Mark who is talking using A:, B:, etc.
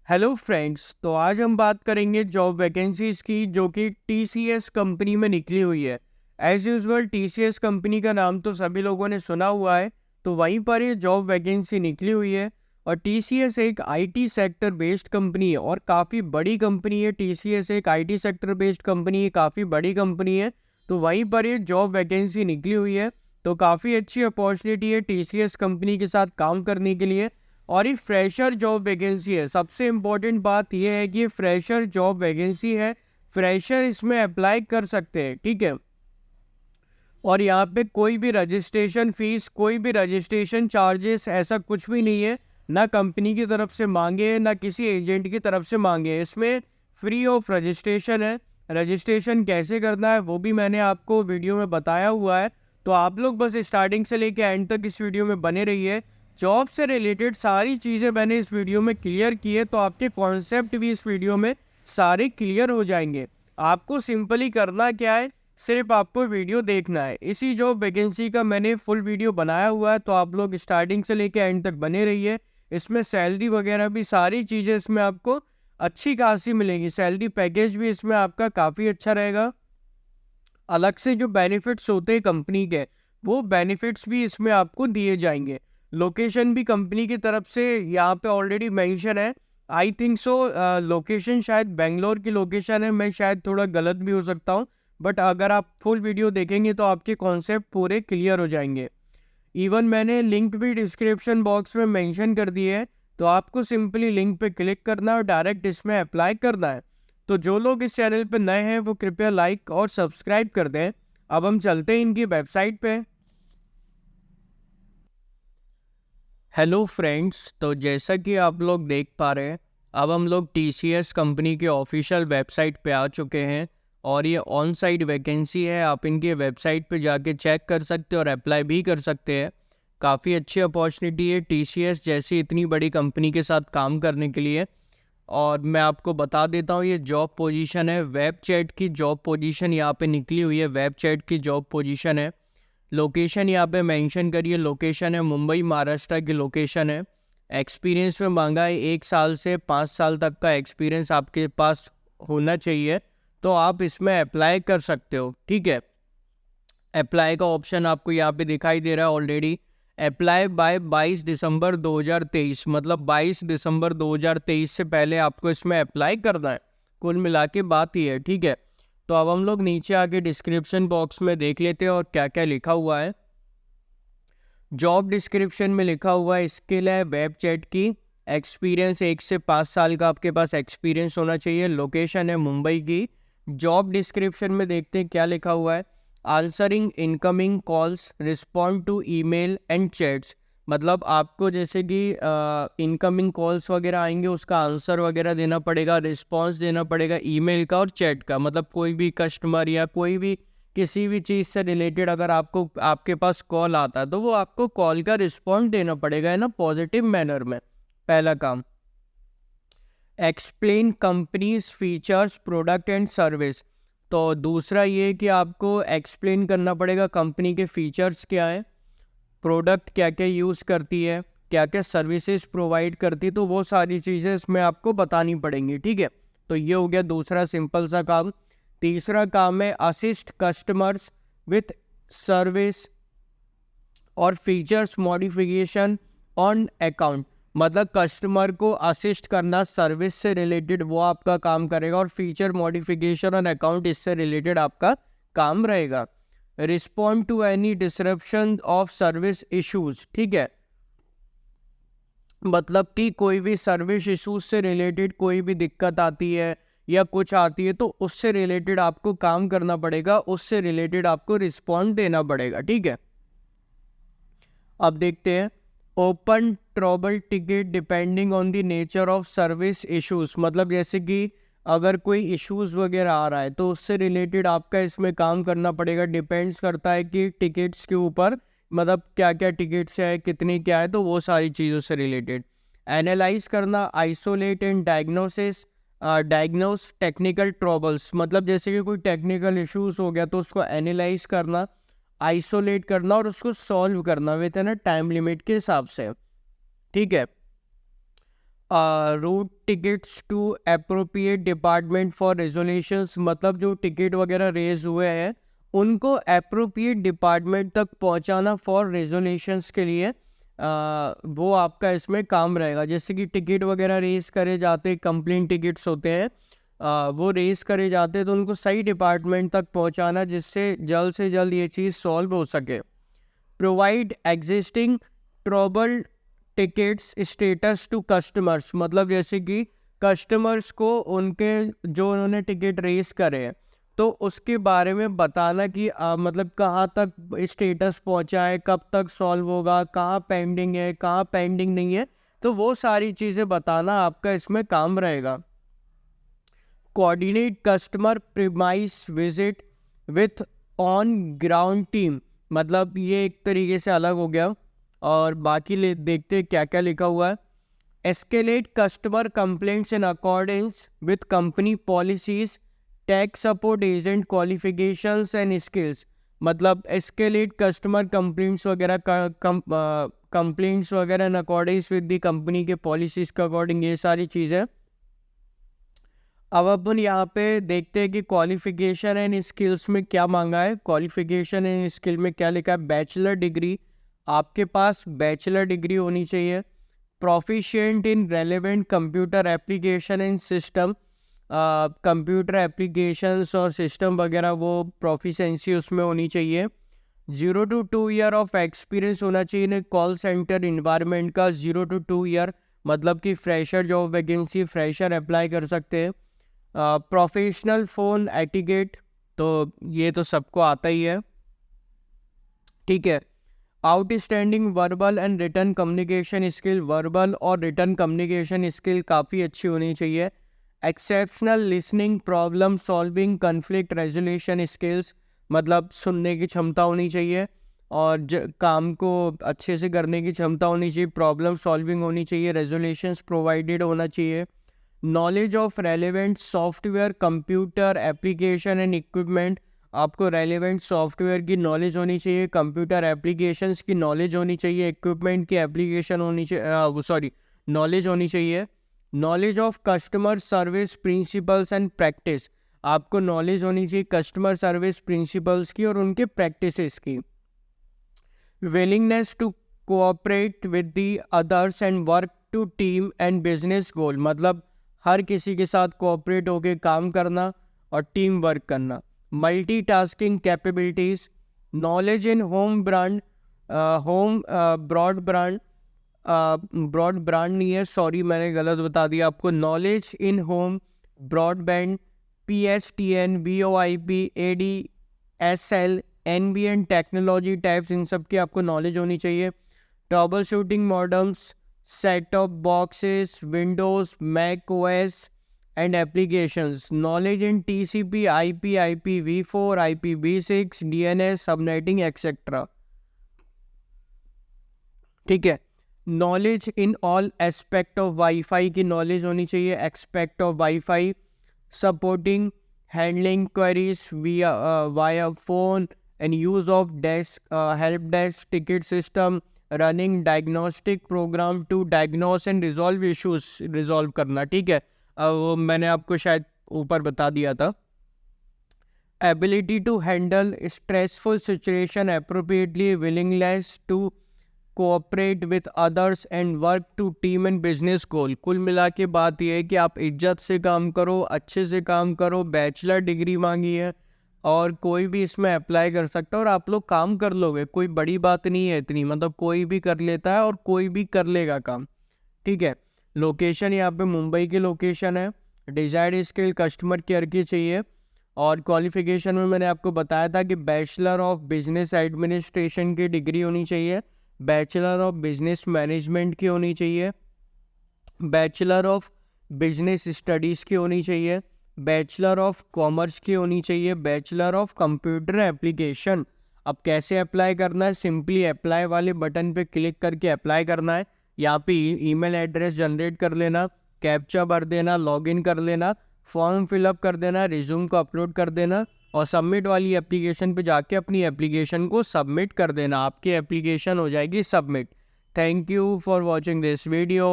A: Hello friends, तो आज हम बात करेंगे जॉब वैकेंसीज की जो कि टीसीएस कंपनी में निकली हुई है। एज यूजुअल टीसीएस कंपनी का नाम तो सभी लोगों ने सुना हुआ है, तो वहीं पर ये जॉब वैकेंसी निकली हुई है। और टीसीएस एक आईटी सेक्टर बेस्ड कंपनी है और काफ़ी बड़ी कंपनी है। टीसीएस एक आईटी सेक्टर बेस्ड कंपनी है, काफ़ी बड़ी कंपनी है। तो वहीं पर ये जॉब वैकेंसी निकली हुई है, तो काफ़ी अच्छी अपॉर्चुनिटी है टीसीएस कंपनी के साथ काम करने के लिए। और ये फ्रेशर जॉब वैकेंसी है। सबसे इम्पोर्टेंट बात यह है कि ये फ्रेशर जॉब वैकेंसी है। फ्रेशर इसमें अप्लाई कर सकते हैं, ठीक है। और यहाँ पे कोई भी रजिस्ट्रेशन फीस, कोई भी रजिस्ट्रेशन चार्जेस ऐसा कुछ भी नहीं है। ना कंपनी की तरफ से मांगे, ना किसी एजेंट की तरफ से मांगे। इसमें फ्री ऑफ रजिस्ट्रेशन है। रजिस्ट्रेशन कैसे करना है वो भी मैंने आपको वीडियो में बताया हुआ है। तो आप लोग बस स्टार्टिंग से लेके एंड तक इस वीडियो में बने रहिए। जॉब से रिलेटेड सारी चीज़ें मैंने इस वीडियो में क्लियर की है, तो आपके कॉन्सेप्ट भी इस वीडियो में सारे क्लियर हो जाएंगे। आपको सिंपली करना क्या है, सिर्फ आपको वीडियो देखना है। इसी जॉब वैकेंसी का मैंने फुल वीडियो बनाया हुआ है, तो आप लोग स्टार्टिंग से लेके एंड तक बने रहिए। इसमें सैलरी वगैरह भी सारी चीज़ें इसमें आपको अच्छी खासी मिलेंगी। सैलरी पैकेज भी इसमें आपका काफ़ी अच्छा रहेगा। अलग से जो बेनिफिट्स होते हैं कंपनी के, वो बेनिफिट्स भी इसमें आपको दिए जाएंगे। लोकेशन भी कंपनी की तरफ से यहाँ पे ऑलरेडी मेंशन है। आई थिंक सो लोकेशन शायद बेंगलोर की लोकेशन है। मैं शायद थोड़ा गलत भी हो सकता हूँ, बट अगर आप फुल वीडियो देखेंगे तो आपके कॉन्सेप्ट पूरे क्लियर हो जाएंगे। इवन मैंने लिंक भी डिस्क्रिप्शन बॉक्स में मेंशन कर दी है, तो आपको सिंपली लिंक पे क्लिक करना है और डायरेक्ट इसमें अप्लाई करना है। तो जो लोग इस चैनल पे नए हैं वो कृपया लाइक और सब्सक्राइब कर दें। अब हम चलते हैं इनकी वेबसाइट पे। हेलो फ्रेंड्स, तो जैसा कि आप लोग देख पा रहे हैं, अब हम लोग टीसीएस कंपनी के ऑफिशियल वेबसाइट पे आ चुके हैं। और ये ऑन साइट वैकेंसी है। आप इनके वेबसाइट पे जाके चेक कर सकते हैं और अप्लाई भी कर सकते हैं। काफ़ी अच्छी अपॉर्चुनिटी है टीसीएस जैसी इतनी बड़ी कंपनी के साथ काम करने के लिए। और मैं आपको बता देता हूँ, ये जॉब पोजीशन है वेब चैट की जॉब पोजीशन यहाँ पे निकली हुई है। वेब चैट की जॉब पोजीशन है। लोकेशन यहाँ पे मेंशन करिए, लोकेशन है मुंबई महाराष्ट्र की लोकेशन है। एक्सपीरियंस में मांगा है 1 साल से 5 साल तक का एक्सपीरियंस आपके पास होना चाहिए, तो आप इसमें अप्लाई कर सकते हो, ठीक है। अप्लाई का ऑप्शन आपको यहाँ पे दिखाई दे रहा है ऑलरेडी। अप्लाई बाय 22 दिसंबर 2023, मतलब 22 दिसंबर 2023 से पहले आपको इसमें अप्लाई करना है। कुल मिला के बात ही है, ठीक है। तो अब हम लोग नीचे आके डिस्क्रिप्शन बॉक्स में देख लेते हैं और क्या क्या लिखा हुआ है। जॉब डिस्क्रिप्शन में लिखा हुआ है स्किल है वेब चैट की। एक्सपीरियंस 1 से 5 साल का आपके पास एक्सपीरियंस होना चाहिए। लोकेशन है मुंबई की। जॉब डिस्क्रिप्शन में देखते हैं क्या लिखा हुआ है। Answering incoming calls, respond to email and chats. मतलब आपको जैसे कि इनकमिंग कॉल्स वगैरह आएंगे, उसका आंसर वगैरह देना पड़ेगा, रिस्पॉन्स देना पड़ेगा ईमेल का और चैट का। मतलब कोई भी कस्टमर या कोई भी किसी भी चीज़ से रिलेटेड अगर आपको आपके पास कॉल आता है, तो वो आपको कॉल का रिस्पॉन्स देना पड़ेगा, है ना, पॉजिटिव मैनर में। पहला काम। Explain companies features product and service. तो दूसरा ये कि आपको एक्सप्लेन करना पड़ेगा कंपनी के फीचर्स क्या है, प्रोडक्ट क्या क्या यूज़ करती है, क्या क्या सर्विसेज प्रोवाइड करती है, तो वो सारी चीज़ें इसमें आपको बतानी पड़ेंगी, ठीक है। तो ये हो गया दूसरा सिंपल सा काम। तीसरा काम है असिस्ट कस्टमर्स विथ सर्विस और फीचर्स मॉडिफिकेशन ऑन अकाउंट। मतलब कस्टमर को असिस्ट करना सर्विस से रिलेटेड, वो आपका काम करेगा। और फीचर मॉडिफिकेशन ऑन अकाउंट, इससे रिलेटेड आपका काम रहेगा। Respond to any disruption of service issues, ठीक है। मतलब कि कोई भी सर्विस इश्यूज से रिलेटेड कोई भी दिक्कत आती है या कुछ आती है, तो उससे रिलेटेड आपको काम करना पड़ेगा, उससे रिलेटेड आपको रिस्पॉन्ड देना पड़ेगा, ठीक है। अब देखते हैं। Open trouble ticket depending on the nature of service issues. मतलब जैसे कि अगर कोई इश्यूज वगैरह आ रहा है, तो उससे रिलेटेड आपका इसमें काम करना पड़ेगा। डिपेंड्स करता है कि टिकट्स के ऊपर, मतलब क्या क्या टिकट्स है, कितनी क्या है, तो वो सारी चीज़ों से रिलेटेड। एनालाइज करना, isolate and diagnosis, diagnose technical troubles. मतलब जैसे कि कोई टेक्निकल इश्यूज हो गया तो उसको एनालाइज करना, आइसोलेट करना और उसको सॉल्व करना विद ना टाइम लिमिट के हिसाब से, ठीक है। Route tickets to appropriate department for resolutions, मतलब जो टिकट वगैरह रेज हुए हैं उनको अप्रोप्रिएट डिपार्टमेंट तक पहुंचाना फॉर रेजोल्यूशंस के लिए वो आपका इसमें काम रहेगा। जैसे कि टिकट वगैरह रेज करे जाते, कंप्लेंट टिकट्स होते हैं वो रेज करे जाते हैं, तो उनको सही डिपार्टमेंट तक पहुंचाना जिससे जल्द से जल्द ये चीज़ सॉल्व हो सके। Provide existing trouble tickets status to customers, मतलब जैसे कि कस्टमर्स को उनके जो उन्होंने टिकट रेस करे हैं तो उसके बारे में बताना कि मतलब कहाँ तक स्टेटस पहुँचा है, कब तक सॉल्व होगा, कहाँ पेंडिंग है, कहाँ पेंडिंग नहीं है, तो वो सारी चीज़ें बताना आपका इसमें काम रहेगा। Coordinate customer premise visit with on ground team, मतलब ये एक तरीके से अलग हो गया। और बाकी देखते क्या क्या लिखा हुआ है। Escalate customer complaints in accordance with company policies, tech support agent qualifications and skills, मतलब एस्केलेट कस्टमर कंप्लेंट्स वगैरह कंप्लेंट्स वगैरह in accordance with the company के पॉलिसीज के अकॉर्डिंग, ये सारी चीज़ें। अब अपन यहाँ पे देखते हैं कि क्वालिफिकेशन एंड स्किल्स में क्या मांगा है। क्वालिफिकेशन एंड स्किल में क्या लिखा है, बैचलर डिग्री, आपके पास बैचलर डिग्री होनी चाहिए। Proficient in relevant computer application and system, computer applications और सिस्टम वगैरह वो प्रोफिशेंसी उसमें होनी चाहिए। 0 to 2 ईयर ऑफ एक्सपीरियंस होना चाहिए कॉल सेंटर इन्वायरमेंट का। 0 to 2 ईयर मतलब कि fresher job vacancy, fresher apply कर सकते हैं। प्रोफेशनल फ़ोन एटिकेट, तो ये तो सबको आता ही है, ठीक है। Outstanding verbal and return communication skill, verbal और रिटर्न कम्युनिकेशन स्किल काफ़ी अच्छी होनी चाहिए। Exceptional listening, problem solving, conflict resolution skills, मतलब सुनने की क्षमता होनी चाहिए और काम को अच्छे से करने की क्षमता होनी चाहिए। प्रॉब्लम सॉल्विंग होनी चाहिए, रेजोल्यूशंस प्रोवाइडेड होना चाहिए। Knowledge of relevant software, computer application and equipment, आपको रेलेवेंट सॉफ्टवेयर की नॉलेज होनी चाहिए, कंप्यूटर एप्लीकेशंस की नॉलेज होनी चाहिए, इक्विपमेंट की एप्लीकेशन होनी चाहिए, नॉलेज होनी चाहिए। Knowledge of customer service principles and practice, आपको नॉलेज होनी चाहिए कस्टमर सर्विस प्रिंसिपल्स की और उनके प्रैक्टिसेस की। Willingness to cooperate with the others and work to team and business goal, मतलब हर किसी के साथ कोऑपरेट होकर काम करना और टीम वर्क करना। Multitasking capabilities, knowledge in home brand, home broad brand नहीं है, सॉरी मैंने गलत बता दिया आपको। Knowledge in home broadband, PSTN, VoIP, ADSL, NBN technology types, इन सब की आपको नॉलेज होनी चाहिए। Troubleshooting modems, set top boxes, Windows, Mac OS and applications. Knowledge in TCP, IP, IPv4, IPv6, DNS, subnetting etcetera, ठीक है। Knowledge in all aspect of wifi की knowledge होनी चाहिए, expect of wifi, supporting handling queries via phone and use of desk help desk ticket system, running diagnostic program to diagnose and resolve issues, resolve करना, ठीक है। वो मैंने आपको शायद ऊपर बता दिया था। Ability to handle stressful situation appropriately, willingness to cooperate with others and work to team and business goal. कुल मिला के बात यह है कि आप इज्जत से काम करो, अच्छे से काम करो। बैचलर डिग्री मांगी है और कोई भी इसमें अप्लाई कर सकता है और आप लोग काम कर लोगे, कोई बड़ी बात नहीं है इतनी, मतलब कोई भी कर लेता है और कोई भी कर लेगा काम, ठीक है। लोकेशन यहाँ पे मुंबई की लोकेशन है। डिजायर्ड स्किल कस्टमर केयर की चाहिए और क्वालिफिकेशन में मैंने आपको बताया था कि बैचलर ऑफ बिजनेस एडमिनिस्ट्रेशन की डिग्री होनी चाहिए, बैचलर ऑफ बिजनेस मैनेजमेंट की होनी चाहिए, बैचलर ऑफ बिजनेस स्टडीज़ की होनी चाहिए, बैचलर ऑफ कॉमर्स की होनी चाहिए, बैचलर ऑफ कंप्यूटर एप्लीकेशन। अब कैसे अप्लाई करना है, सिंपली अप्लाई वाले बटन पे क्लिक करके अप्लाई करना है। यहाँ पे ईमेल एड्रेस जनरेट कर लेना, कैप्चा भर देना, लॉगिन कर लेना, फॉर्म फिलअप कर देना, रिज्यूम को अपलोड कर देना और सबमिट वाली एप्लीकेशन पे जाके अपनी एप्लीकेशन को सबमिट कर देना। आपकी एप्लीकेशन हो जाएगी submit. Thank you for watching this video.